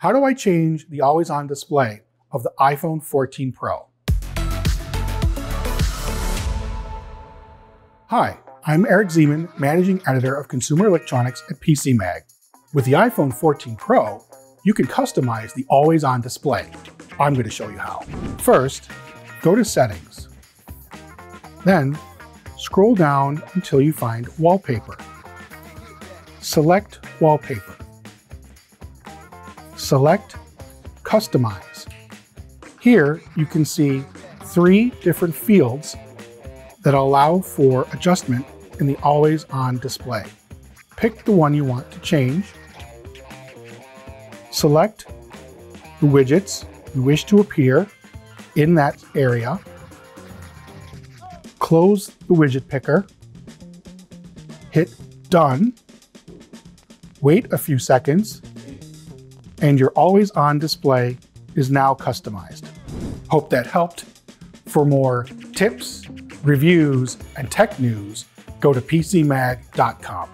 How do I change the always-on display of the iPhone 14 Pro? Hi, I'm Eric Zeman, Managing Editor of Consumer Electronics at PC Mag. With the iPhone 14 Pro, you can customize the always-on display. I'm going to show you how. First, go to Settings. Then, scroll down until you find Wallpaper. Select Wallpaper. Select Customize. Here you can see 3 different fields that allow for adjustment in the always-on display. Pick the one you want to change. Select the widgets you wish to appear in that area. Close the widget picker. Hit Done. Wait a few seconds, and your always-on display is now customized. Hope that helped. For more tips, reviews, and tech news, go to PCMag.com.